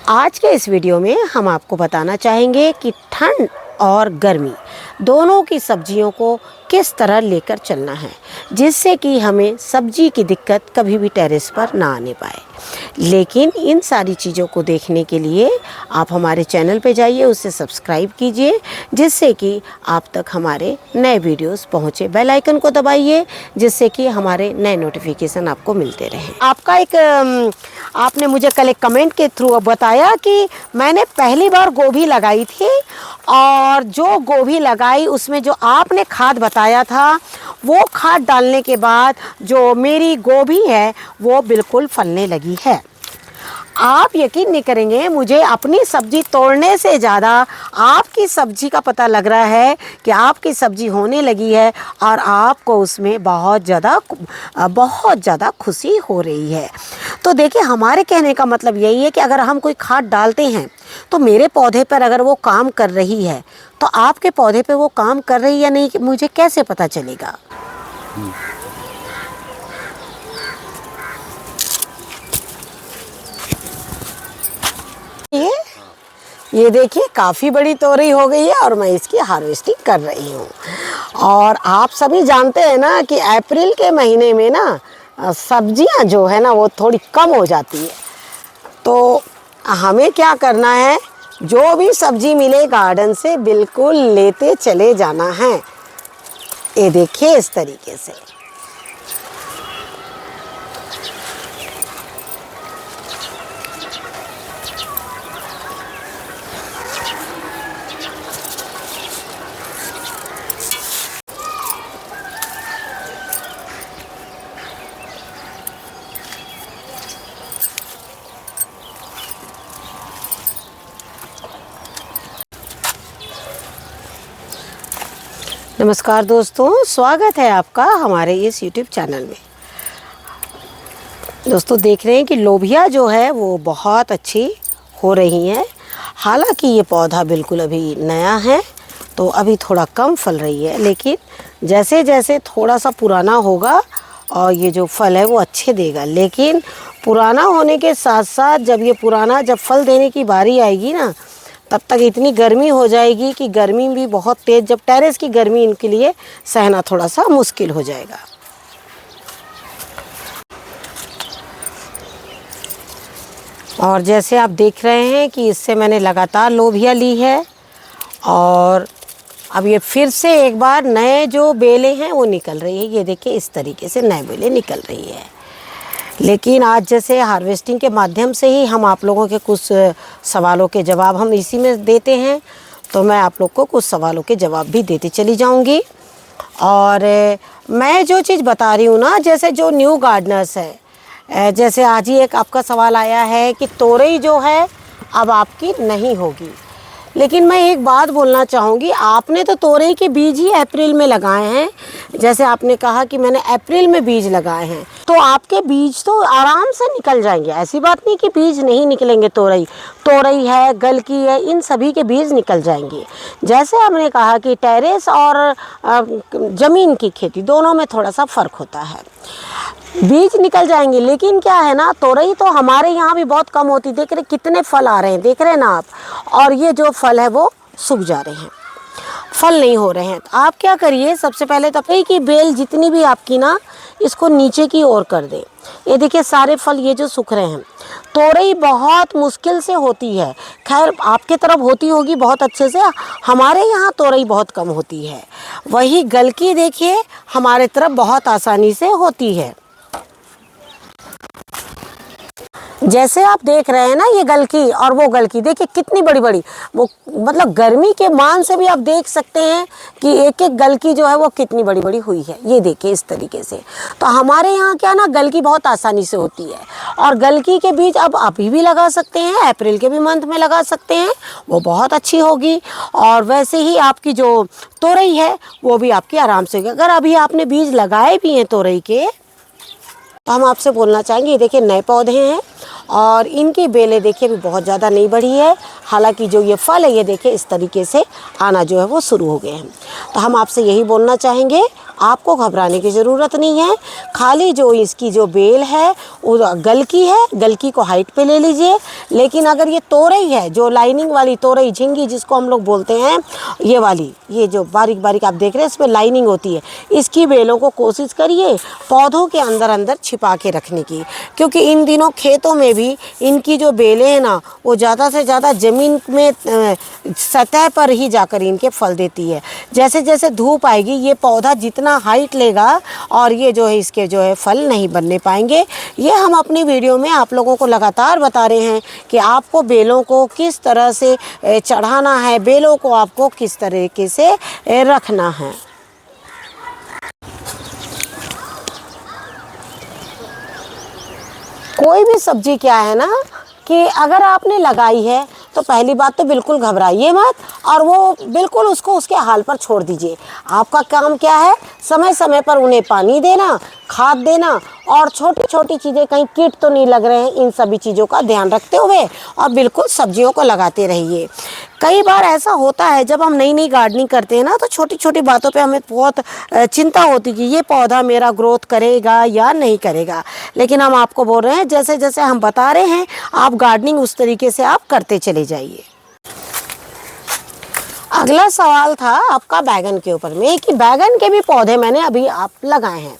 आज के इस वीडियो में हम आपको बताना चाहेंगे कि ठंड और गर्मी दोनों की सब्जियों को किस तरह लेकर चलना है, जिससे कि हमें सब्जी की दिक्कत कभी भी टेरेस पर ना आने पाए। लेकिन इन सारी चीज़ों को देखने के लिए आप हमारे चैनल पे जाइए, उसे सब्सक्राइब कीजिए, जिससे कि आप तक हमारे नए वीडियोस पहुँचे। बेल आइकन को दबाइए, जिससे कि हमारे नए नोटिफिकेशन आपको मिलते रहें। आपका आपने मुझे कल एक कमेंट के थ्रू बताया कि मैंने पहली बार गोभी लगाई थी, और जो गोभी लगाई उसमें जो आपने खाद बताया था, वो खाद डालने के बाद जो मेरी गोभी है वो बिल्कुल फलने लगी है। आप यकीन नहीं करेंगे, मुझे अपनी सब्ज़ी तोड़ने से ज़्यादा आपकी सब्ज़ी का पता लग रहा है कि आपकी सब्ज़ी होने लगी है और आपको उसमें बहुत ज़्यादा खुशी हो रही है। तो देखिए, हमारे कहने का मतलब यही है कि अगर हम कोई खाद डालते हैं तो मेरे पौधे पर अगर वो काम कर रही है, तो आपके पौधे पे वो काम कर रही है या नहीं, मुझे कैसे पता चलेगा? ये देखिए, काफ़ी बड़ी तोरई हो गई है और मैं इसकी हार्वेस्टिंग कर रही हूँ। और आप सभी जानते हैं ना कि अप्रैल के महीने में ना सब्जियाँ जो है ना वो थोड़ी कम हो जाती है। तो हमें क्या करना है, जो भी सब्जी मिले गार्डन से बिल्कुल लेते चले जाना है। ये देखिए, इस तरीके से। नमस्कार दोस्तों, स्वागत है आपका हमारे इस YouTube चैनल में। दोस्तों, देख रहे हैं कि लोबिया जो है वो बहुत अच्छी हो रही हैं। हालांकि ये पौधा बिल्कुल अभी नया है तो अभी थोड़ा कम फल रही है, लेकिन जैसे जैसे थोड़ा सा पुराना होगा और ये जो फल है वो अच्छे देगा। लेकिन पुराना होने के साथ साथ जब फल देने की बारी आएगी ना, तब तक इतनी गर्मी हो जाएगी कि गर्मी भी बहुत तेज़, जब टेरेस की गर्मी इनके लिए सहना थोड़ा सा मुश्किल हो जाएगा। और जैसे आप देख रहे हैं कि इससे मैंने लगातार लोबिया ली है, और अब ये फिर से एक बार नए जो बेलें हैं वो निकल रही है। ये देखिए, इस तरीके से नए बेलें निकल रही है। लेकिन आज जैसे हार्वेस्टिंग के माध्यम से ही हम आप लोगों के कुछ सवालों के जवाब हम इसी में देते हैं, तो मैं आप लोग को कुछ सवालों के जवाब भी देती चली जाऊंगी। और मैं जो चीज़ बता रही हूँ ना, जैसे जो न्यू गार्डनर्स है, जैसे आज ही एक आपका सवाल आया है कि तोरई जो है अब आपकी नहीं होगी। लेकिन मैं एक बात बोलना चाहूँगी, आपने तो तोरई के बीज ही अप्रैल में लगाए हैं। जैसे आपने कहा कि मैंने अप्रैल में बीज लगाए हैं, तो आपके बीज तो आराम से निकल जाएंगे। ऐसी बात नहीं कि बीज नहीं निकलेंगे। तोरई है, गलकी है, इन सभी के बीज निकल जाएंगे। जैसे हमने कहा कि टेरेस और ज़मीन की खेती दोनों में थोड़ा सा फ़र्क होता है, बीज निकल जाएंगे। लेकिन क्या है ना, तोरई तो हमारे यहाँ भी बहुत कम होती। देख रहे कितने फल आ रहे हैं, देख रहे हैं ना आप, और ये जो फल है वो सूख जा रहे हैं, फल नहीं हो रहे हैं। तो आप क्या करिए, सबसे पहले तो तोरई की बेल जितनी भी आपकी ना, इसको नीचे की ओर कर दें। ये देखिए, सारे फल ये जो सूख रहे हैं। तोरई बहुत मुश्किल से होती है, खैर आपके तरफ होती होगी बहुत अच्छे से, हमारे यहाँ तोरई बहुत कम होती है। वही गलकी देखिए, हमारे तरफ बहुत आसानी से होती है। जैसे आप देख रहे हैं ना, ये गलकी और वो गलकी देखिए कितनी बड़ी बड़ी, वो मतलब गर्मी के मान से भी आप देख सकते हैं कि एक एक गलकी जो है वो कितनी बड़ी बड़ी हुई है। ये देखिए इस तरीके से। तो हमारे यहाँ क्या ना, गलकी बहुत आसानी से होती है, और गलकी के बीज अब अभी भी लगा सकते हैं, अप्रैल के भी मंथ में लगा सकते हैं, वो बहुत अच्छी होगी। और वैसे ही आपकी जो तोरई है वो भी आपकी आराम से होगी। अगर अभी आपने बीज लगाए भी हैं तोरई के, तो हम आपसे बोलना चाहेंगे, देखिए नए पौधे हैं और इनकी बेलें देखिए भी बहुत ज़्यादा नहीं बढ़ी है। हालांकि जो ये फल है, ये देखिए इस तरीके से आना जो है वो शुरू हो गए हैं। तो हम आपसे यही बोलना चाहेंगे आपको घबराने की ज़रूरत नहीं है। खाली जो इसकी जो बेल है वो गलकी है, गलकी को हाइट पे ले लीजिए। लेकिन अगर ये तोरई है, जो लाइनिंग वाली तोरई, झिंगी जिसको हम लोग बोलते हैं, ये वाली, ये जो बारीक बारीक आप देख रहे हैं इसमें लाइनिंग होती है, इसकी बेलों को कोशिश करिए पौधों के अंदर अंदर छिपा के रखने की। क्योंकि इन दिनों खेतों में भी इनकी जो बेलें हैं ना, वो ज़्यादा से ज़्यादा ज़मीन में सतह पर ही जाकर इनके फल देती है। जैसे जैसे धूप आएगी ये पौधा जितना हाइट लेगा और ये जो है इसके जो है फल नहीं बनने पाएंगे। ये हम अपनी वीडियो में आप लोगों को लगातार बता रहे हैं कि आपको बेलों को किस तरह से चढ़ाना है, बेलों को आपको किस तरीके से रखना है। कोई भी सब्जी क्या है ना कि अगर आपने लगाई है तो पहली बात तो बिल्कुल घबराइए मत और वो बिल्कुल उसको उसके हाल पर छोड़ दीजिए। आपका काम क्या है, समय समय पर उन्हें पानी देना, खाद देना और छोटी छोटी चीज़ें, कहीं कीट तो नहीं लग रहे हैं, इन सभी चीज़ों का ध्यान रखते हुए और बिल्कुल सब्जियों को लगाते रहिए। कई बार ऐसा होता है जब हम नई नई गार्डनिंग करते हैं ना, तो छोटी छोटी बातों पे हमें बहुत चिंता होती कि ये पौधा मेरा ग्रोथ करेगा या नहीं करेगा। लेकिन हम आपको बोल रहे हैं जैसे जैसे हम बता रहे हैं आप गार्डनिंग उस तरीके से आप करते चले जाइए। अगला सवाल था आपका बैगन के ऊपर में कि बैगन के भी पौधे मैंने अभी आप लगाए हैं,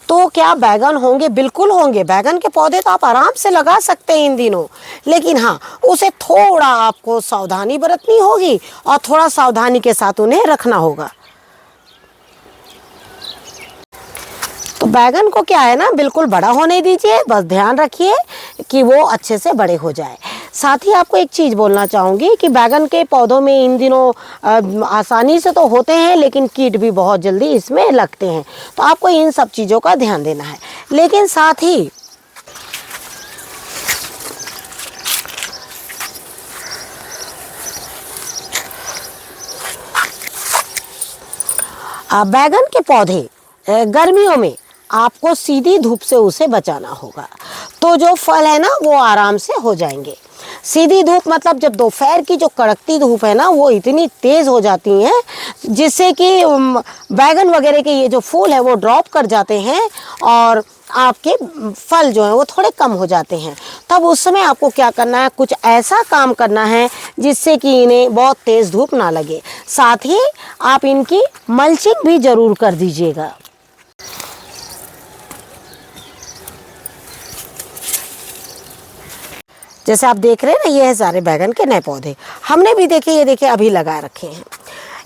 तो क्या बैगन होंगे? बिल्कुल होंगे। बैगन के पौधे तो आप आराम से लगा सकते हैं इन दिनों, लेकिन हाँ उसे थोड़ा आपको सावधानी बरतनी होगी और थोड़ा सावधानी के साथ उन्हें रखना होगा। तो बैगन को क्या है ना, बिल्कुल बड़ा होने दीजिए, बस ध्यान रखिए कि वो अच्छे से बड़े हो जाए। साथ ही आपको एक चीज़ बोलना चाहूँगी कि बैगन के पौधों में इन दिनों आसानी से तो होते हैं लेकिन कीट भी बहुत जल्दी इसमें लगते हैं, तो आपको इन सब चीज़ों का ध्यान देना है। लेकिन साथ ही बैगन के पौधे गर्मियों में आपको सीधी धूप से उसे बचाना होगा, तो जो फल है ना वो आराम से हो जाएंगे। सीधी धूप मतलब जब दोपहर की जो कड़कती धूप है ना वो इतनी तेज़ हो जाती है जिससे कि बैगन वगैरह के ये जो फूल है वो ड्रॉप कर जाते हैं और आपके फल जो हैं वो थोड़े कम हो जाते हैं। तब उस समय आपको क्या करना है, कुछ ऐसा काम करना है जिससे कि इन्हें बहुत तेज़ धूप ना लगे। साथ ही आप इनकी मल्चिंग भी ज़रूर कर दीजिएगा। जैसे आप देख रहे हैं ना, ये है सारे बैगन के नए पौधे। हमने भी देखे, ये देखिए अभी लगा रखे हैं।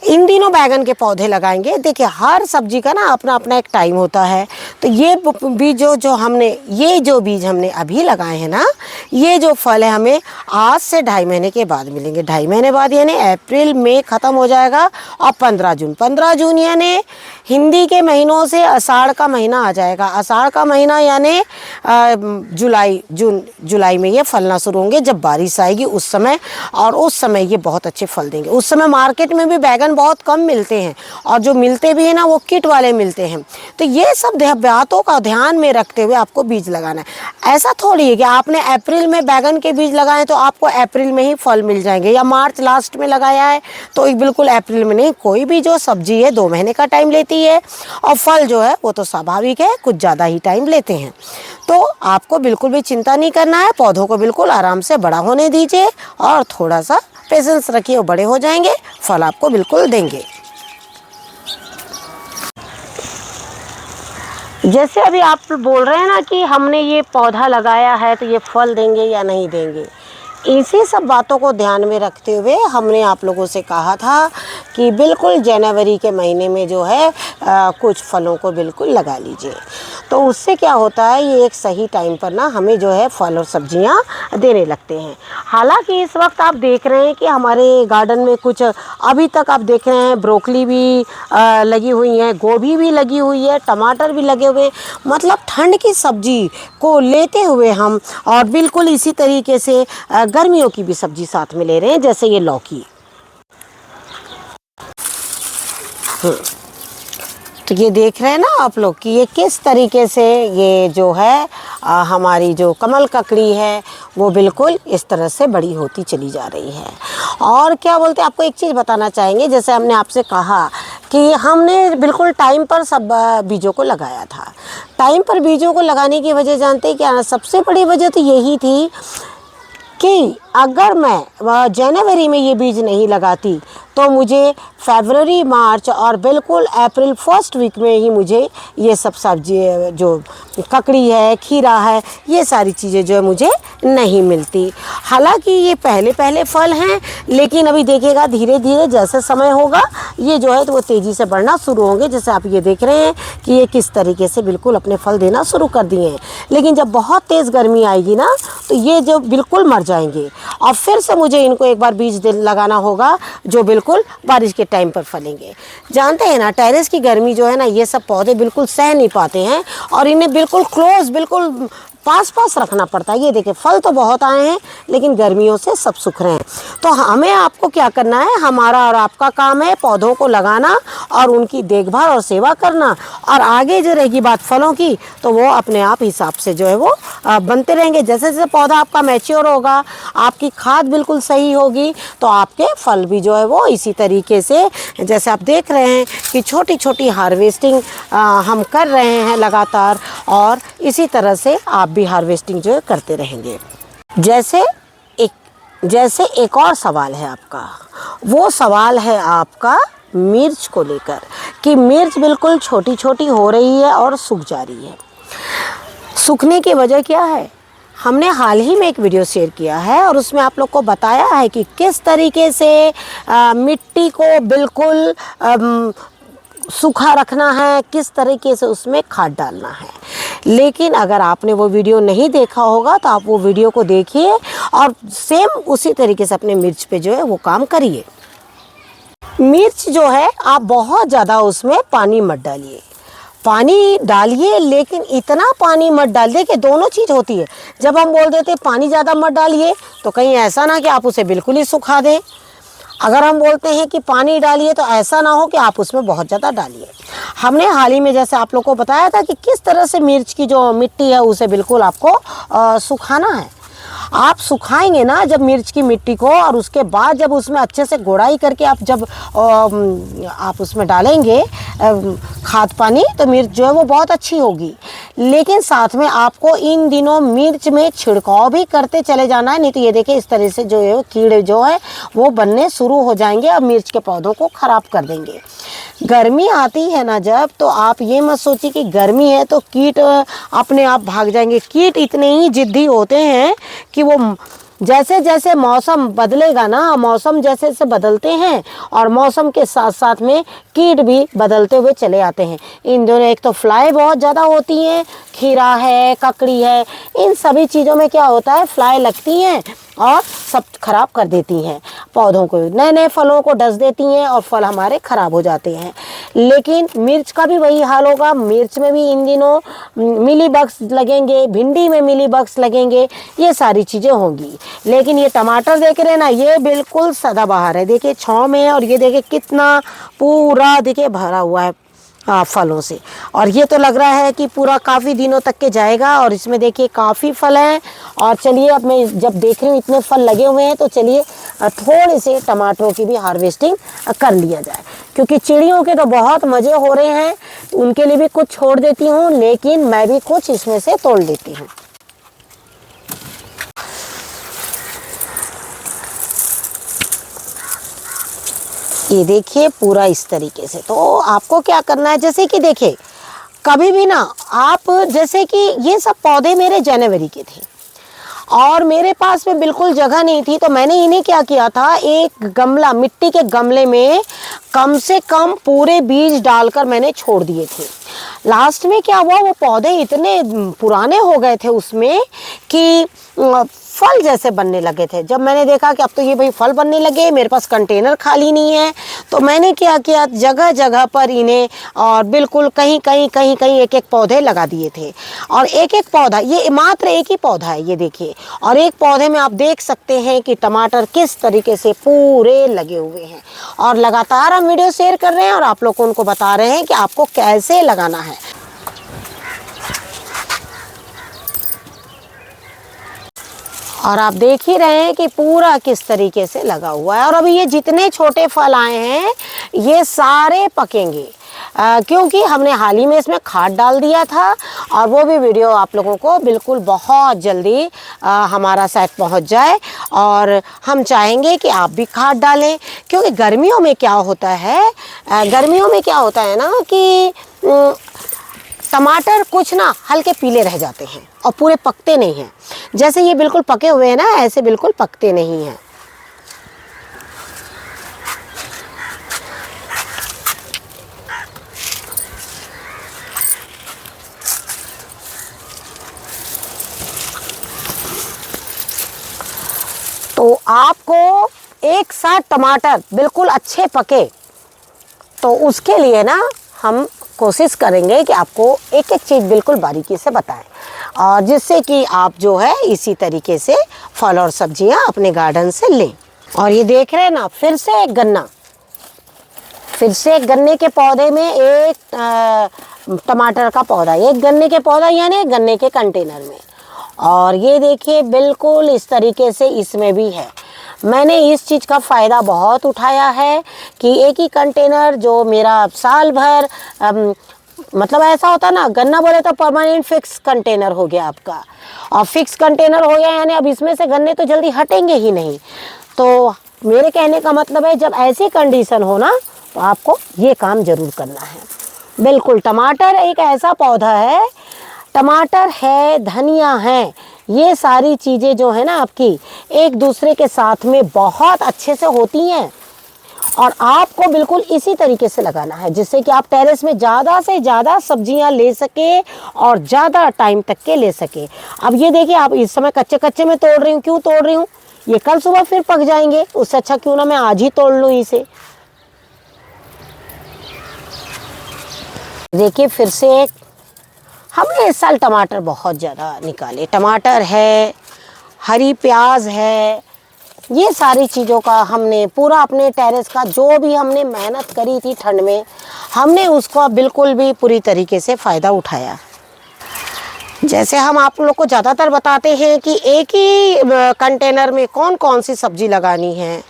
इन दिनों बैगन के पौधे लगाएंगे। देखिए हर सब्जी का ना अपना अपना एक टाइम होता है, तो ये बीज जो बीज हमने अभी लगाए हैं ना, ये जो फल है हमें आज से 2.5 महीने के बाद मिलेंगे। 2.5 महीने बाद यानी अप्रैल में ख़त्म हो जाएगा और 15 जून यानी हिंदी के महीनों से आषाढ़ का महीना आ जाएगा। आषाढ़ का महीना यानी जुलाई में ये फलना शुरू होंगे जब बारिश आएगी उस समय, और उस समय ये बहुत अच्छे फल देंगे। उस समय मार्केट में भी बैगन बहुत कम मिलते हैं और जो मिलते भी हैं ना वो किट वाले मिलते हैं। तो ये सब बातों का ध्यान में रखते हुए आपको बीज लगाना है। ऐसा थोड़ी है कि आपने अप्रैल में बैगन के बीज लगाए तो आपको अप्रैल में ही फल मिल जाएंगे, या मार्च लास्ट में लगाया है तो बिल्कुल अप्रैल में नहीं। कोई भी जो सब्जी है 2 महीने का टाइम लेती है और फल जो है वो तो स्वाभाविक है कुछ ज़्यादा ही टाइम लेते हैं। तो आपको बिल्कुल भी चिंता नहीं करना है, पौधों को बिल्कुल आराम से बड़ा होने दीजिए और थोड़ा सा पेशेंस रखिए, वो बड़े हो जाएंगे, फल आपको बिल्कुल देंगे। जैसे अभी आप बोल रहे हैं ना कि हमने ये पौधा लगाया है तो ये फल देंगे या नहीं देंगे, इसी सब बातों को ध्यान में रखते हुए हमने आप लोगों से कहा था कि बिल्कुल जनवरी के महीने में जो है कुछ फलों को बिल्कुल लगा लीजिए। तो उससे क्या होता है, ये एक सही टाइम पर ना हमें जो है फल और सब्जियां देने लगते हैं। हालांकि इस वक्त आप देख रहे हैं कि हमारे गार्डन में कुछ अभी तक आप देख रहे हैं ब्रोकली भी लगी हुई है, गोभी भी लगी हुई है, टमाटर भी लगे हुए हैं। मतलब ठंड की सब्जी को लेते हुए हम और बिल्कुल इसी तरीके से गर्मियों की भी सब्जी साथ में ले रहे हैं, जैसे ये लौकी। तो ये देख रहे हैं ना आप लोग कि ये किस तरीके से ये जो है हमारी जो कमल ककड़ी है वो बिल्कुल इस तरह से बड़ी होती चली जा रही है। और क्या बोलते हैं, आपको एक चीज़ बताना चाहेंगे, जैसे हमने आपसे कहा कि हमने बिल्कुल टाइम पर सब बीजों को लगाया था। टाइम पर बीजों को लगाने की वजह जानते हैं क्या, सबसे बड़ी वजह तो यही थी कि अगर मैं जनवरी में ये बीज नहीं लगाती तो मुझे फरवरी मार्च और बिल्कुल अप्रैल फर्स्ट वीक में ही मुझे ये सब सब्जी जो ककड़ी है, खीरा है, ये सारी चीज़ें जो है मुझे नहीं मिलती। हालांकि ये पहले पहले फल हैं, लेकिन अभी देखिएगा धीरे धीरे जैसे समय होगा ये जो है तो वो तेज़ी से बढ़ना शुरू होंगे। जैसे आप ये देख रहे हैं कि ये किस तरीके से बिल्कुल अपने फल देना शुरू कर दिए हैं। लेकिन जब बहुत तेज़ गर्मी आएगी ना तो ये जो बिल्कुल मर जाएंगे और फिर से मुझे इनको एक बार बीज लगाना होगा जो बिल्कुल बारिश के टाइम पर फलेंगे। जानते हैं ना, टेरेस की गर्मी जो है ना ये सब पौधे बिल्कुल सह नहीं पाते हैं और इन्हें बिल्कुल क्लोज, बिल्कुल पास पास रखना पड़ता है। ये देखिए फल तो बहुत आए हैं लेकिन गर्मियों से सब सूख रहे हैं। तो हमें आपको क्या करना है, हमारा और आपका काम है पौधों को लगाना और उनकी देखभाल और सेवा करना। और आगे जो रहेगी बात फलों की तो वो अपने आप हिसाब से जो है वो बनते रहेंगे। जैसे जैसे पौधा आपका मैच्योर होगा, आपकी खाद बिल्कुल सही होगी तो आपके फल भी जो है वो इसी तरीके से, जैसे आप देख रहे हैं कि छोटी छोटी हार्वेस्टिंग हम कर रहे हैं लगातार, और इसी तरह से आप भी हार्वेस्टिंग जो है करते रहेंगे। जैसे एक और सवाल है आपका, वो सवाल है आपका मिर्च को लेकर कि मिर्च बिल्कुल छोटी छोटी हो रही है और सूख जा रही है। सूखने की वजह क्या है, हमने हाल ही में एक वीडियो शेयर किया है और उसमें आप लोग को बताया है कि किस तरीके से मिट्टी को बिल्कुल सूखा रखना है, किस तरीके से उसमें खाद डालना है। लेकिन अगर आपने वो वीडियो नहीं देखा होगा तो आप वो वीडियो को देखिए और सेम उसी तरीके से अपने मिर्च पे जो है वो काम करिए। मिर्च जो है आप बहुत ज़्यादा उसमें पानी मत डालिए, पानी डालिए लेकिन इतना पानी मत डालिए कि दोनों चीज़ होती है। जब हम बोल देते पानी ज़्यादा मत डालिए तो कहीं ऐसा ना कि आप उसे बिल्कुल ही सुखा दें। अगर हम बोलते हैं कि पानी डालिए तो ऐसा ना हो कि आप उसमें बहुत ज़्यादा डालिए। हमने हाल ही में जैसे आप लोग को बताया था कि किस तरह से मिर्च की जो मिट्टी है उसे बिल्कुल आपको सुखाना है। आप सुखाएंगे ना जब मिर्च की मिट्टी को, और उसके बाद जब उसमें अच्छे से गोड़ाई करके आप जब आप उसमें डालेंगे खाद पानी तो मिर्च जो है वो बहुत अच्छी होगी। लेकिन साथ में आपको इन दिनों मिर्च में छिड़काव भी करते चले जाना है, नहीं तो ये देखिए इस तरह से जो है कीड़े जो है वो बनने शुरू हो जाएंगे और मिर्च के पौधों को ख़राब कर देंगे। गर्मी आती है ना जब, तो आप ये मत सोचिए कि गर्मी है तो कीट अपने आप भाग जाएंगे। कीट इतने ही जिद्दी होते हैं कि वो जैसे जैसे मौसम बदलेगा ना, मौसम जैसे जैसे बदलते हैं और मौसम के साथ साथ में कीट भी बदलते हुए चले आते हैं। इन दोनों, एक तो फ्लाई बहुत ज़्यादा होती हैं, खीरा है, ककड़ी है, इन सभी चीज़ों में क्या होता है फ्लाई लगती हैं और सब खराब कर देती हैं पौधों को, नए नए फलों को डस देती हैं और फल हमारे ख़राब हो जाते हैं। लेकिन मिर्च का भी वही हाल होगा। मिर्च में भी इन दिनों मिली बग्स लगेंगे, भिंडी में मिली बग्स लगेंगे, ये सारी चीज़ें होंगी। लेकिन ये टमाटर देख रहे हैं ना, ये बिल्कुल सदाबहार है। देखिए छाँव में है और ये देखिए कितना पूरा देखिए भरा हुआ है फलों से, और ये तो लग रहा है कि पूरा काफ़ी दिनों तक के जाएगा। और इसमें देखिए काफ़ी फल हैं। और चलिए अब मैं जब देख रही हूँ इतने फल लगे हुए हैं तो चलिए थोड़े से टमाटरों की भी हार्वेस्टिंग कर लिया जाए, क्योंकि चिड़ियों के तो बहुत मज़े हो रहे हैं। उनके लिए भी कुछ छोड़ देती हूँ, लेकिन मैं भी कुछ इसमें से तोड़ लेती हूँ। ये देखिए पूरा इस तरीके से। तो आपको क्या करना है, जैसे कि देखिए कभी भी ना आप, जैसे कि ये सब पौधे मेरे जनवरी के थे और मेरे पास में बिल्कुल जगह नहीं थी, तो मैंने इन्हें क्या किया था, एक गमला, मिट्टी के गमले में कम से कम पूरे बीज डालकर मैंने छोड़ दिए थे। लास्ट में क्या हुआ, वो पौधे इतने पुराने हो गए थे उसमें कि फल जैसे बनने लगे थे। जब मैंने देखा कि अब तो ये भाई फल बनने लगे, मेरे पास कंटेनर खाली नहीं है, तो मैंने क्या किया, जगह जगह पर इन्हें और बिल्कुल कहीं कहीं कहीं कहीं एक एक पौधे लगा दिए थे। और एक एक पौधा, ये मात्र एक ही पौधा है, ये देखिए, और एक पौधे में आप देख सकते हैं कि टमाटर किस तरीके से पूरे लगे हुए हैं। और लगातार हम वीडियो शेयर कर रहे हैं और आप लोग को उनको बता रहे हैं कि आपको कैसे लगाना है। और आप देख ही रहे हैं कि पूरा किस तरीके से लगा हुआ है। और अभी ये जितने छोटे फल आए हैं ये सारे पकेंगे, क्योंकि हमने हाल ही में इसमें खाद डाल दिया था। और वो भी वीडियो आप लोगों को बिल्कुल बहुत जल्दी हमारा साइट पहुंच जाए। और हम चाहेंगे कि आप भी खाद डालें, क्योंकि गर्मियों में क्या होता है, ना कि टमाटर कुछ ना हल्के पीले रह जाते हैं और पूरे पकते नहीं हैं। जैसे ये बिल्कुल पके हुए हैं ना, ऐसे बिल्कुल पकते नहीं हैं। तो आपको एक साथ टमाटर बिल्कुल अच्छे पके, तो उसके लिए ना हम कोशिश करेंगे कि आपको एक एक चीज़ बिल्कुल बारीकी से बताएं, और जिससे कि आप जो है इसी तरीके से फल और सब्जियां अपने गार्डन से लें। और ये देख रहे हैं ना, फिर से एक गन्ने के पौधे में एक टमाटर का पौधा, एक गन्ने के पौधा यानी गन्ने के कंटेनर में। और ये देखिए बिल्कुल इस तरीके से इसमें भी है। मैंने इस चीज़ का फ़ायदा बहुत उठाया है कि एक ही कंटेनर जो मेरा साल भर मतलब ऐसा होता ना, गन्ना बोले तो परमानेंट फिक्स कंटेनर हो गया आपका, और फिक्स कंटेनर हो गया यानी अब इसमें से गन्ने तो जल्दी हटेंगे ही नहीं। तो मेरे कहने का मतलब है, जब ऐसी कंडीशन हो ना, तो आपको ये काम ज़रूर करना है। बिल्कुल, टमाटर एक ऐसा पौधा है, टमाटर है, धनिया है, ये सारी चीज़ें जो है ना आपकी एक दूसरे के साथ में बहुत अच्छे से होती हैं। और आपको बिल्कुल इसी तरीके से लगाना है, जिससे कि आप टेरेस में ज़्यादा से ज़्यादा सब्जियां ले सके और ज़्यादा टाइम तक के ले सके। अब ये देखिए, आप इस समय कच्चे कच्चे में तोड़ रही हूँ, क्यों तोड़ रही हूँ, ये कल सुबह फिर पक जाएंगे, उससे अच्छा क्यों ना मैं आज ही तोड़ लूँ इसे। देखिए फिर से हमने इस साल टमाटर बहुत ज़्यादा निकाले। टमाटर है, हरी प्याज है, ये सारी चीज़ों का हमने पूरा अपने टेरेस का जो भी हमने मेहनत करी थी ठंड में, हमने उसको बिल्कुल भी पूरी तरीके से फ़ायदा उठाया। जैसे हम आप लोग को ज़्यादातर बताते हैं कि एक ही कंटेनर में कौन कौन सी सब्ज़ी लगानी है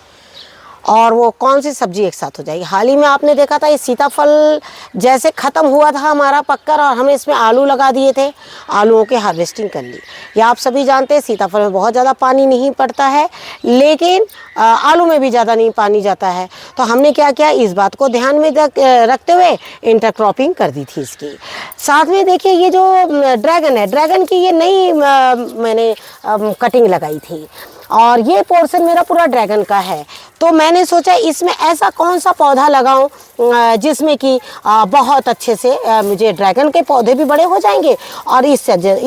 और वो कौन सी सब्ज़ी एक साथ हो जाएगी। हाल ही में आपने देखा था, ये सीताफल जैसे ख़त्म हुआ था हमारा पककर, और हमने इसमें आलू लगा दिए थे, आलूओं के हार्वेस्टिंग कर ली। ये आप सभी जानते हैं, सीताफल में बहुत ज़्यादा पानी नहीं पड़ता है, लेकिन आलू में भी ज़्यादा नहीं पानी जाता है। तो हमने क्या किया, इस बात को ध्यान में रखते हुए इंटरक्रॉपिंग कर दी थी इसकी। साथ में देखिए, ये जो ड्रैगन है, ड्रैगन की ये नई मैंने कटिंग लगाई थी, और ये पोर्शन मेरा पूरा ड्रैगन का है। तो मैंने सोचा इसमें ऐसा कौन सा पौधा लगाऊं जिसमें कि बहुत अच्छे से मुझे ड्रैगन के पौधे भी बड़े हो जाएंगे, और इस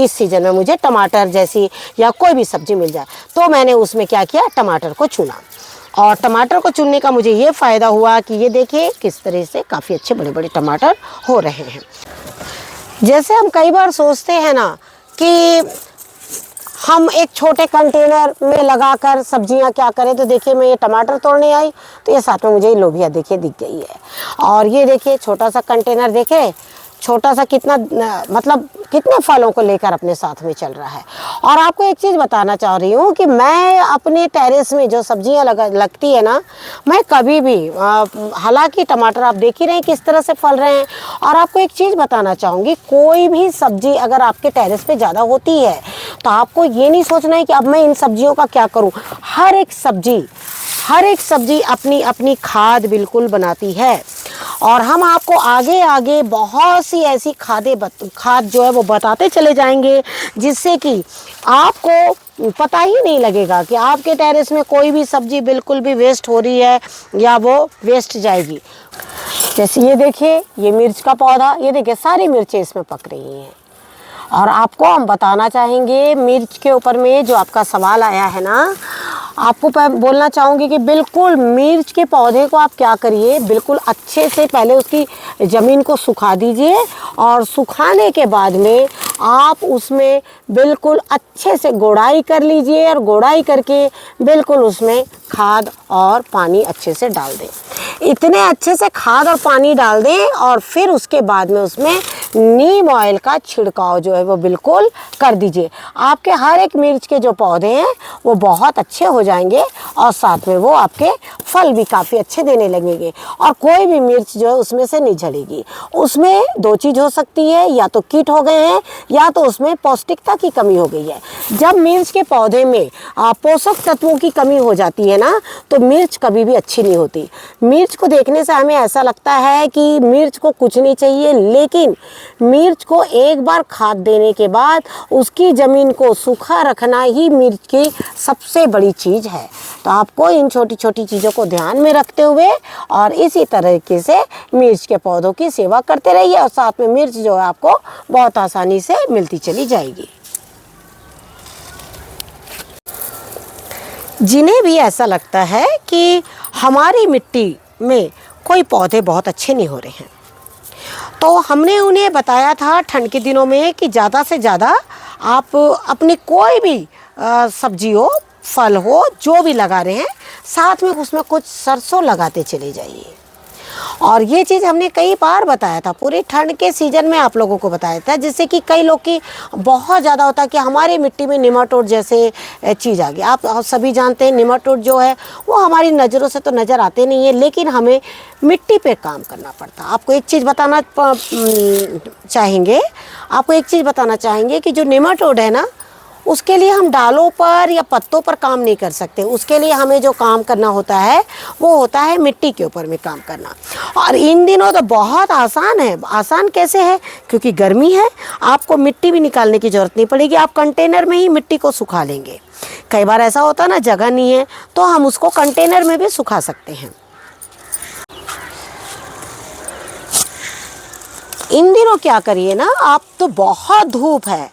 सीज़न में मुझे टमाटर जैसी या कोई भी सब्ज़ी मिल जाए। तो मैंने उसमें क्या किया, टमाटर को चुना। और टमाटर को चुनने का मुझे ये फ़ायदा हुआ कि ये देखिए किस तरह से काफ़ी अच्छे बड़े बड़े टमाटर हो रहे हैं। जैसे हम कई बार सोचते हैं ना कि हम एक छोटे कंटेनर में लगाकर सब्जियां क्या करें, तो देखिए मैं ये टमाटर तोड़ने आई तो ये साथ में मुझे ये लोबिया देखिए दिख गई है। और ये देखिए छोटा सा कंटेनर, देखे छोटा सा कितना मतलब कितने फलों को लेकर अपने साथ में चल रहा है। और आपको एक चीज़ बताना चाह रही हूँ कि मैं अपने टेरेस में जो सब्जियाँ लगती है ना, मैं कभी भी हालांकि टमाटर आप देख ही रहे हैं किस तरह से फल रहे हैं। और आपको एक चीज़ बताना चाहूँगी, कोई भी सब्जी अगर आपके टेरेस पे ज़्यादा होती है तो आपको ये नहीं सोचना है कि अब मैं इन सब्जियों का क्या करूँ। हर एक सब्जी अपनी अपनी खाद बिल्कुल बनाती है, और हम आपको आगे आगे बहुत सी ऐसी खाद जो है वो बताते चले जाएंगे, जिससे कि आपको पता ही नहीं लगेगा कि आपके टेरेस में कोई भी सब्जी बिल्कुल भी वेस्ट हो रही है या वो वेस्ट जाएगी। जैसे ये देखिए, ये मिर्च का पौधा, ये देखिए सारी मिर्चें इसमें पक रही हैं। और आपको हम बताना चाहेंगे मिर्च के ऊपर में जो आपका सवाल आया है ना, आपको बोलना चाहूँगी कि बिल्कुल मिर्च के पौधे को आप क्या करिए, बिल्कुल अच्छे से पहले उसकी ज़मीन को सुखा दीजिए और सुखाने के बाद में आप उसमें बिल्कुल अच्छे से गोड़ाई कर लीजिए और गोड़ाई करके बिल्कुल उसमें खाद और पानी अच्छे से डाल दें। इतने अच्छे से खाद और पानी डाल दें और फिर उसके बाद में उसमें नीम ऑयल का छिड़काव जो है वो बिल्कुल कर दीजिए। आपके हर एक मिर्च के जो पौधे हैं वो बहुत अच्छे हो जाएंगे और साथ में वो आपके फल भी काफ़ी अच्छे देने लगेंगे और कोई भी मिर्च जो है उसमें से नहीं झड़ेगी। उसमें दो चीज़ हो सकती है, या तो कीट हो गए हैं या तो उसमें पौष्टिकता की कमी हो गई है। जब मिर्च के पौधे में पोषक तत्वों की कमी हो जाती है ना, तो मिर्च कभी भी अच्छी नहीं होती। मिर्च को देखने से हमें ऐसा लगता है कि मिर्च को कुछ नहीं चाहिए, लेकिन मिर्च को एक बार खाद देने के बाद उसकी ज़मीन को सूखा रखना ही मिर्च की सबसे बड़ी चीज़ है। तो आपको इन छोटी छोटी चीज़ों को ध्यान में रखते हुए और इसी तरीके से मिर्च के पौधों की सेवा करते रहिए और साथ में मिर्च जो है आपको बहुत आसानी से मिलती चली जाएगी। जिन्हें भी ऐसा लगता है कि हमारी मिट्टी में कोई पौधे बहुत अच्छे नहीं हो रहे हैं, तो हमने उन्हें बताया था ठंड के दिनों में कि ज़्यादा से ज़्यादा आप अपनी कोई भी सब्जी हो, फल हो, जो भी लगा रहे हैं, साथ में उसमें कुछ सरसों लगाते चले जाइए। और ये चीज़ हमने कई बार बताया था, पूरी ठंड के सीज़न में आप लोगों को बताया था, जिससे कि कई लोग की बहुत ज़्यादा होता है कि हमारी मिट्टी में निमाटोड जैसे चीज़ आ गई। आप सभी जानते हैं निमाटोड जो है वो हमारी नज़रों से तो नज़र आते नहीं है, लेकिन हमें मिट्टी पे काम करना पड़ता है। आपको एक चीज़ बताना चाहेंगे कि जो निमाटोड है ना, उसके लिए हम डालों पर या पत्तों पर काम नहीं कर सकते। उसके लिए हमें जो काम करना होता है वो होता है मिट्टी के ऊपर में काम करना। और इन दिनों तो बहुत आसान है। आसान कैसे है? क्योंकि गर्मी है, आपको मिट्टी भी निकालने की ज़रूरत नहीं पड़ेगी, आप कंटेनर में ही मिट्टी को सुखा लेंगे। कई बार ऐसा होता है ना, जगह नहीं है तो हम उसको कंटेनर में भी सुखा सकते हैं। इन दिनों क्या करिए ना, आप तो बहुत धूप है,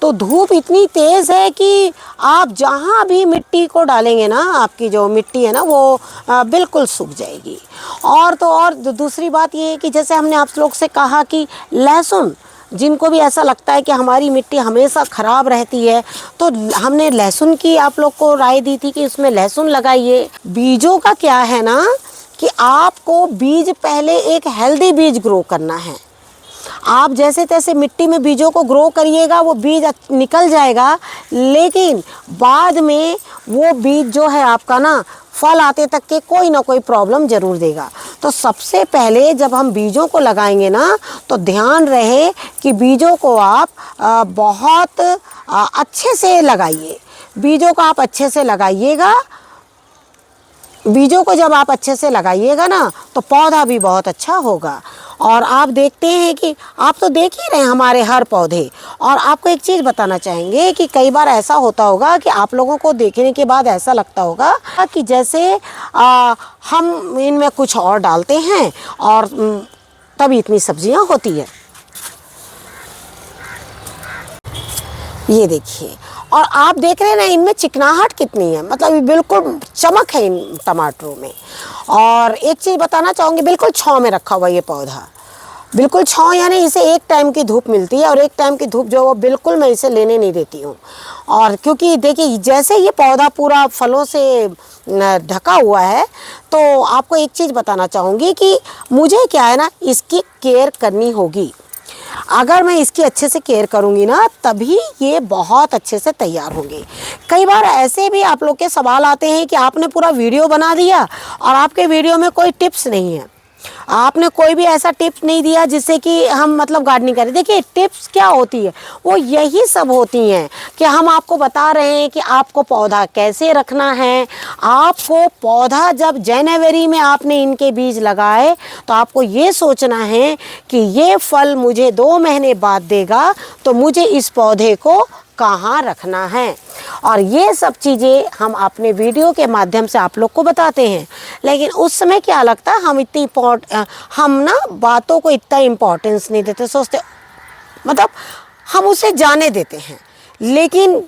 तो धूप इतनी तेज़ है कि आप जहाँ भी मिट्टी को डालेंगे ना, आपकी जो मिट्टी है ना वो बिल्कुल सूख जाएगी। और तो और दूसरी बात ये है कि जैसे हमने आप लोग से कहा कि लहसुन, जिनको भी ऐसा लगता है कि हमारी मिट्टी हमेशा ख़राब रहती है, तो हमने लहसुन की आप लोग को राय दी थी कि उसमें लहसुन लगाइए। बीजों का क्या है ना कि आपको बीज पहले एक हेल्दी बीज ग्रो करना है। आप जैसे तैसे मिट्टी में बीजों को ग्रो करिएगा, वो बीज निकल जाएगा, लेकिन बाद में वो बीज जो है आपका ना फल आते तक के कोई ना कोई प्रॉब्लम ज़रूर देगा। तो सबसे पहले जब हम बीजों को लगाएंगे ना, तो ध्यान रहे कि बीजों को आप बहुत अच्छे से लगाइए। बीजों को आप अच्छे से लगाइएगा। बीजों को जब आप अच्छे से लगाइएगा ना, तो पौधा भी बहुत अच्छा होगा। और आप देखते हैं कि आप तो देख ही रहे हैं हमारे हर पौधे। और आपको एक चीज़ बताना चाहेंगे कि कई बार ऐसा होता होगा कि आप लोगों को देखने के बाद ऐसा लगता होगा कि जैसे हम इनमें कुछ और डालते हैं और तभी इतनी सब्जियां होती है। ये देखिए, और आप देख रहे हैं ना, इनमें चिकनाहट कितनी है, मतलब बिल्कुल चमक है इन टमाटरों में। और एक चीज़ बताना चाहूँगी, बिल्कुल छाँव में रखा हुआ ये पौधा, बिल्कुल छाँव, यानी इसे एक टाइम की धूप मिलती है और एक टाइम की धूप जो वो बिल्कुल मैं इसे लेने नहीं देती हूँ। और क्योंकि देखिए, जैसे ये पौधा पूरा फलों से ढका हुआ है, तो आपको एक चीज़ बताना चाहूँगी कि मुझे क्या है ना, इसकी केयर करनी होगी। अगर मैं इसकी अच्छे से केयर करूँगी ना, तभी ये बहुत अच्छे से तैयार होंगे। कई बार ऐसे भी आप लोग के सवाल आते हैं कि आपने पूरा वीडियो बना दिया और आपके वीडियो में कोई टिप्स नहीं है, आपने कोई भी ऐसा टिप्स नहीं दिया जिससे कि हम मतलब गार्डनिंग करें। देखिए, टिप्स क्या होती है, वो यही सब होती हैं कि हम आपको बता रहे हैं कि आपको पौधा कैसे रखना है। आपको पौधा जब जनवरी में आपने इनके बीज लगाए, तो आपको ये सोचना है कि ये फल मुझे 2 महीने बाद देगा, तो मुझे इस पौधे को कहाँ रखना है। और ये सब चीज़ें हम अपने वीडियो के माध्यम से आप लोग को बताते हैं। लेकिन उस समय क्या लगता है, हम ना बातों को इतना इम्पोर्टेंस नहीं देते, सोचते मतलब हम उसे जाने देते हैं। लेकिन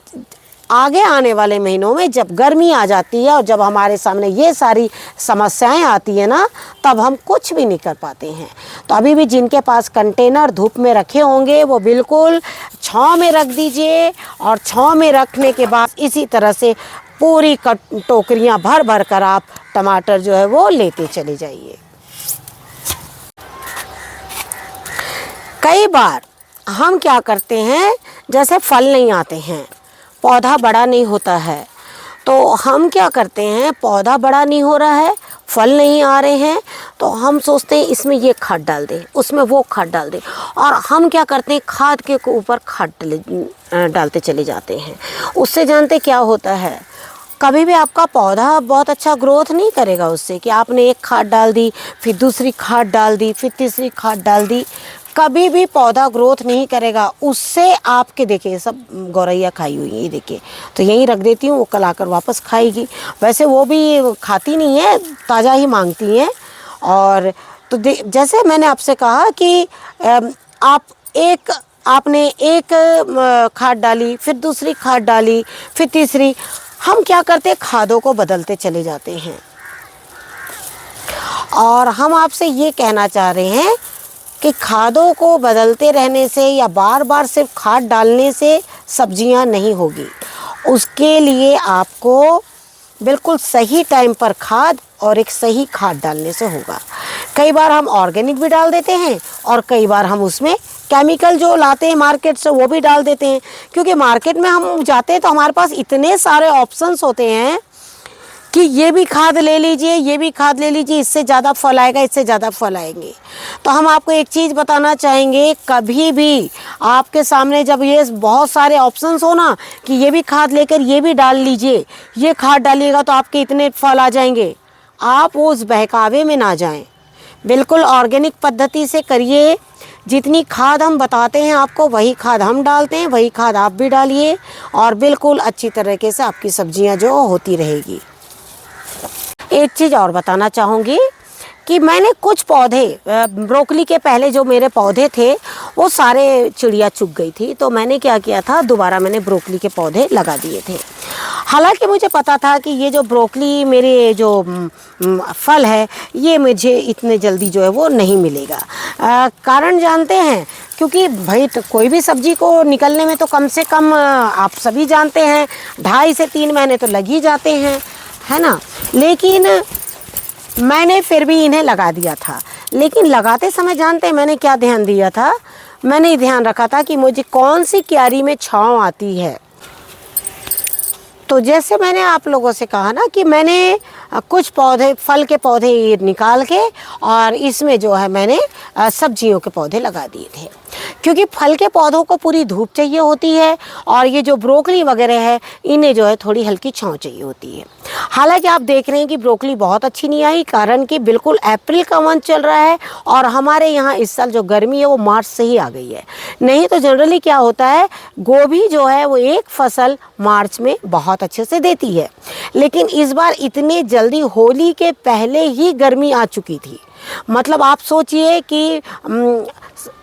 आगे आने वाले महीनों में जब गर्मी आ जाती है और जब हमारे सामने ये सारी समस्याएं आती है ना, तब हम कुछ भी नहीं कर पाते हैं। तो अभी भी जिनके पास कंटेनर धूप में रखे होंगे वो बिल्कुल छांव में रख दीजिए, और छांव में रखने के बाद इसी तरह से पूरी टोकरियां भर भर कर आप टमाटर जो है वो लेते चले जाइए। कई बार हम क्या करते हैं, जैसे फल नहीं आते हैं, पौधा बड़ा नहीं होता है, तो हम क्या करते हैं, पौधा बड़ा नहीं हो रहा है, फल नहीं आ रहे हैं, तो हम सोचते हैं इसमें ये खाद डाल दें, उसमें वो खाद डाल दें, और हम क्या करते हैं, खाद के ऊपर खाद डालते चले जाते हैं। उससे जानते क्या होता है, कभी भी आपका पौधा बहुत अच्छा ग्रोथ नहीं करेगा उससे, कि आपने एक खाद डाल दी, फिर दूसरी खाद डाल दी, फिर तीसरी खाद डाल दी, कभी भी पौधा ग्रोथ नहीं करेगा उससे। आपके देखिए सब गौरैया खाई हुई है, ये देखिए, तो यहीं रख देती हूँ, वो कल आकर वापस खाएगी। वैसे वो भी खाती नहीं है, ताज़ा ही मांगती हैं। और तो जैसे मैंने आपसे कहा कि आपने एक खाद डाली, फिर दूसरी खाद डाली, फिर तीसरी, हम क्या करते, खादों को बदलते चले जाते हैं। और हम आपसे ये कहना चाह रहे हैं कि खादों को बदलते रहने से या बार बार सिर्फ खाद डालने से सब्जियां नहीं होगी। उसके लिए आपको बिल्कुल सही टाइम पर खाद और एक सही खाद डालने से होगा। कई बार हम ऑर्गेनिक भी डाल देते हैं, और कई बार हम उसमें केमिकल जो लाते हैं मार्केट से वो भी डाल देते हैं। क्योंकि मार्केट में हम जाते हैं तो हमारे पास इतने सारे ऑप्शंस होते हैं कि ये भी खाद ले लीजिए, ये भी खाद ले लीजिए, इससे ज़्यादा फल आएगा, इससे ज़्यादा फल आएंगे। तो हम आपको एक चीज़ बताना चाहेंगे, कभी भी आपके सामने जब ये बहुत सारे ऑप्शंस हो ना, कि ये भी खाद लेकर ये भी डाल लीजिए, ये खाद डालिएगा तो आपके इतने फल आ जाएंगे, आप उस बहकावे में ना जाएं। बिल्कुल ऑर्गेनिक पद्धति से करिए। जितनी खाद हम बताते हैं आपको, वही खाद हम डालते हैं, वही खाद आप भी डालिए, और बिल्कुल अच्छी तरीके से आपकी सब्जियां जो होती रहेगी। एक चीज़ और बताना चाहूँगी कि मैंने कुछ पौधे, ब्रोकली के पहले जो मेरे पौधे थे वो सारे चिड़िया चुग गई थी, तो मैंने क्या किया था, दोबारा मैंने ब्रोकली के पौधे लगा दिए थे। हालांकि मुझे पता था कि ये जो ब्रोकली मेरे जो फल है ये मुझे इतने जल्दी जो है वो नहीं मिलेगा। कारण जानते हैं, क्योंकि भाई तो कोई भी सब्जी को निकलने में तो कम से कम आप सभी जानते हैं 2.5 से 3 महीने तो लग ही जाते हैं, है ना। लेकिन मैंने फिर भी इन्हें लगा दिया था। लेकिन लगाते समय जानते हैं मैंने क्या ध्यान दिया था, मैंने ध्यान रखा था कि मुझे कौन सी क्यारी में छांव आती है। तो जैसे मैंने आप लोगों से कहा ना कि मैंने कुछ पौधे, फल के पौधे निकाल के और इसमें जो है मैंने सब्जियों के पौधे लगा दिए थे, क्योंकि फल के पौधों को पूरी धूप चाहिए होती है, और ये जो ब्रोकली वगैरह है इन्हें जो है थोड़ी हल्की छांव चाहिए होती है। हालांकि आप देख रहे हैं कि ब्रोकली बहुत अच्छी नहीं आई, कारण कि बिल्कुल अप्रैल का मंथ चल रहा है, और हमारे यहाँ इस साल जो गर्मी है वो मार्च से ही आ गई है। नहीं तो जनरली क्या होता है, गोभी जो है वो एक फसल मार्च में बहुत अच्छे से देती है, लेकिन इस बार इतने जल्दी होली के पहले ही गर्मी आ चुकी थी। मतलब आप सोचिए कि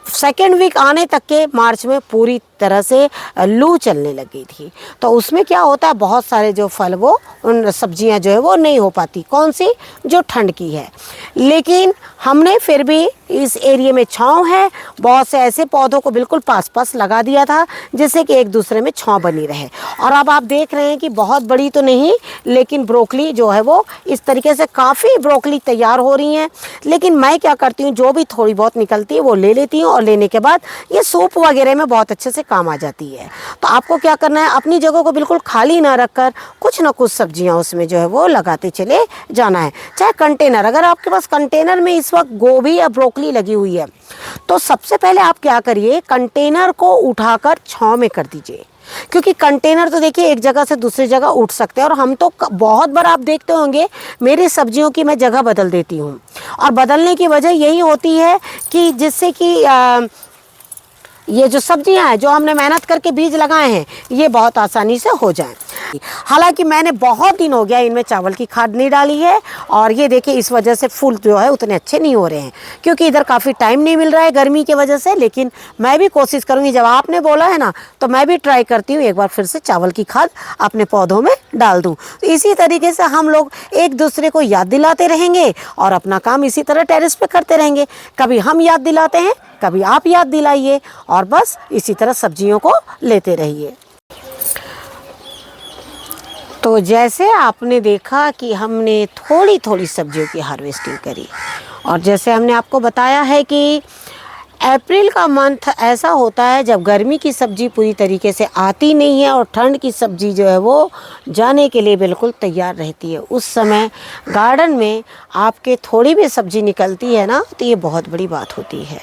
सेकेंड वीक आने तक के मार्च में पूरी तरह से लू चलने लगी थी। तो उसमें क्या होता है, बहुत सारे जो फल वो उन सब्जियां जो है वो नहीं हो पाती, कौन सी, जो ठंड की है। लेकिन हमने फिर भी इस एरिया में छांव है, बहुत से ऐसे पौधों को बिल्कुल पास पास लगा दिया था जिससे कि एक दूसरे में छांव बनी रहे। और अब आप देख रहे हैं कि बहुत बड़ी तो नहीं, लेकिन ब्रोकली जो है वो इस तरीके से काफ़ी ब्रोकली तैयार हो रही हैं। लेकिन मैं क्या करती हूँ, जो भी थोड़ी बहुत निकलती है वो ले लेती हूँ, और लेने के बाद ये सूप वगैरह में बहुत अच्छे से काम आ जाती है। तो आपको क्या करना है, अपनी जगह को बिल्कुल खाली ना रखकर कुछ ना कुछ सब्जियां उसमें जो है वो लगाते चले जाना है। चाहे कंटेनर, अगर आपके पास कंटेनर में इस वक्त गोभी या ब्रोकली लगी हुई है तो सबसे पहले आप क्या करिए, कंटेनर को उठाकर छांव में कर दीजिए, क्योंकि कंटेनर तो देखिए एक जगह से दूसरी जगह उठ सकते हैं। और हम तो बहुत बार आप देखते होंगे मेरी सब्जियों की मैं जगह बदल देती हूँ, और बदलने की वजह यही होती है कि जिससे कि ये जो सब्जियां हैं जो हमने मेहनत करके बीज लगाए हैं ये बहुत आसानी से हो जाएं। हालांकि मैंने बहुत दिन हो गया इनमें चावल की खाद नहीं डाली है, और ये देखिए इस वजह से फूल जो है उतने अच्छे नहीं हो रहे हैं, क्योंकि इधर काफ़ी टाइम नहीं मिल रहा है गर्मी की वजह से। लेकिन मैं भी कोशिश करूँगी, जब आपने बोला है ना तो मैं भी ट्राई करती हूँ एक बार फिर से चावल की खाद अपने पौधों में डाल दूँ। तो इसी तरीके से हम लोग एक दूसरे को याद दिलाते रहेंगे और अपना काम इसी तरह टेरेस पे करते रहेंगे। कभी हम याद दिलाते हैं, कभी आप याद दिलाइए, और बस इसी तरह सब्जियों को लेते रहिए। तो जैसे आपने देखा कि हमने थोड़ी थोड़ी सब्जियों की हार्वेस्टिंग करी, और जैसे हमने आपको बताया है कि अप्रैल का मंथ ऐसा होता है जब गर्मी की सब्ज़ी पूरी तरीके से आती नहीं है और ठंड की सब्ज़ी जो है वो जाने के लिए बिल्कुल तैयार रहती है। उस समय गार्डन में आपके थोड़ी भी सब्ज़ी निकलती है ना, तो ये बहुत बड़ी बात होती है।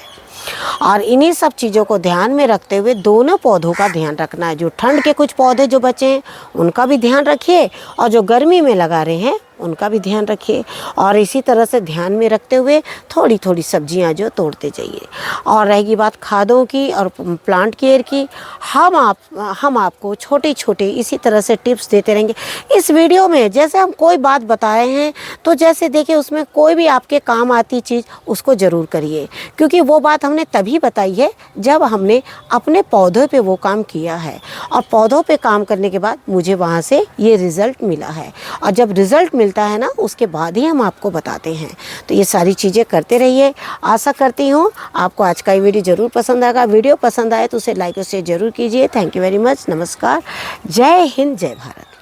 और इन्हीं सब चीज़ों को ध्यान में रखते हुए दोनों पौधों का ध्यान रखना है। जो ठंड के कुछ पौधे जो बचे हैं उनका भी ध्यान रखिए, और जो गर्मी में लगा रहे हैं उनका भी ध्यान रखिए। और इसी तरह से ध्यान में रखते हुए थोड़ी थोड़ी सब्जियां जो तोड़ते जाइए। और रहेगी बात खादों की और प्लांट केयर की, हम आपको छोटे छोटे इसी तरह से टिप्स देते रहेंगे। इस वीडियो में जैसे हम कोई बात बताए हैं तो जैसे देखिए उसमें कोई भी आपके काम आती चीज़ उसको ज़रूर करिए, क्योंकि वो बात हमने तभी बताई है जब हमने अपने पौधों पे वो काम किया है, और पौधों पे काम करने के बाद मुझे वहाँ से ये रिज़ल्ट मिला है। और जब रिज़ल्ट मिलता है ना उसके बाद ही हम आपको बताते हैं। तो ये सारी चीज़ें करते रहिए। आशा करती हूँ आपको आज का ये वीडियो ज़रूर पसंद आएगा। वीडियो पसंद आए तो उसे लाइक और शेयर ज़रूर कीजिए। Thank you very much. नमस्कार। जय हिंद, जय भारत।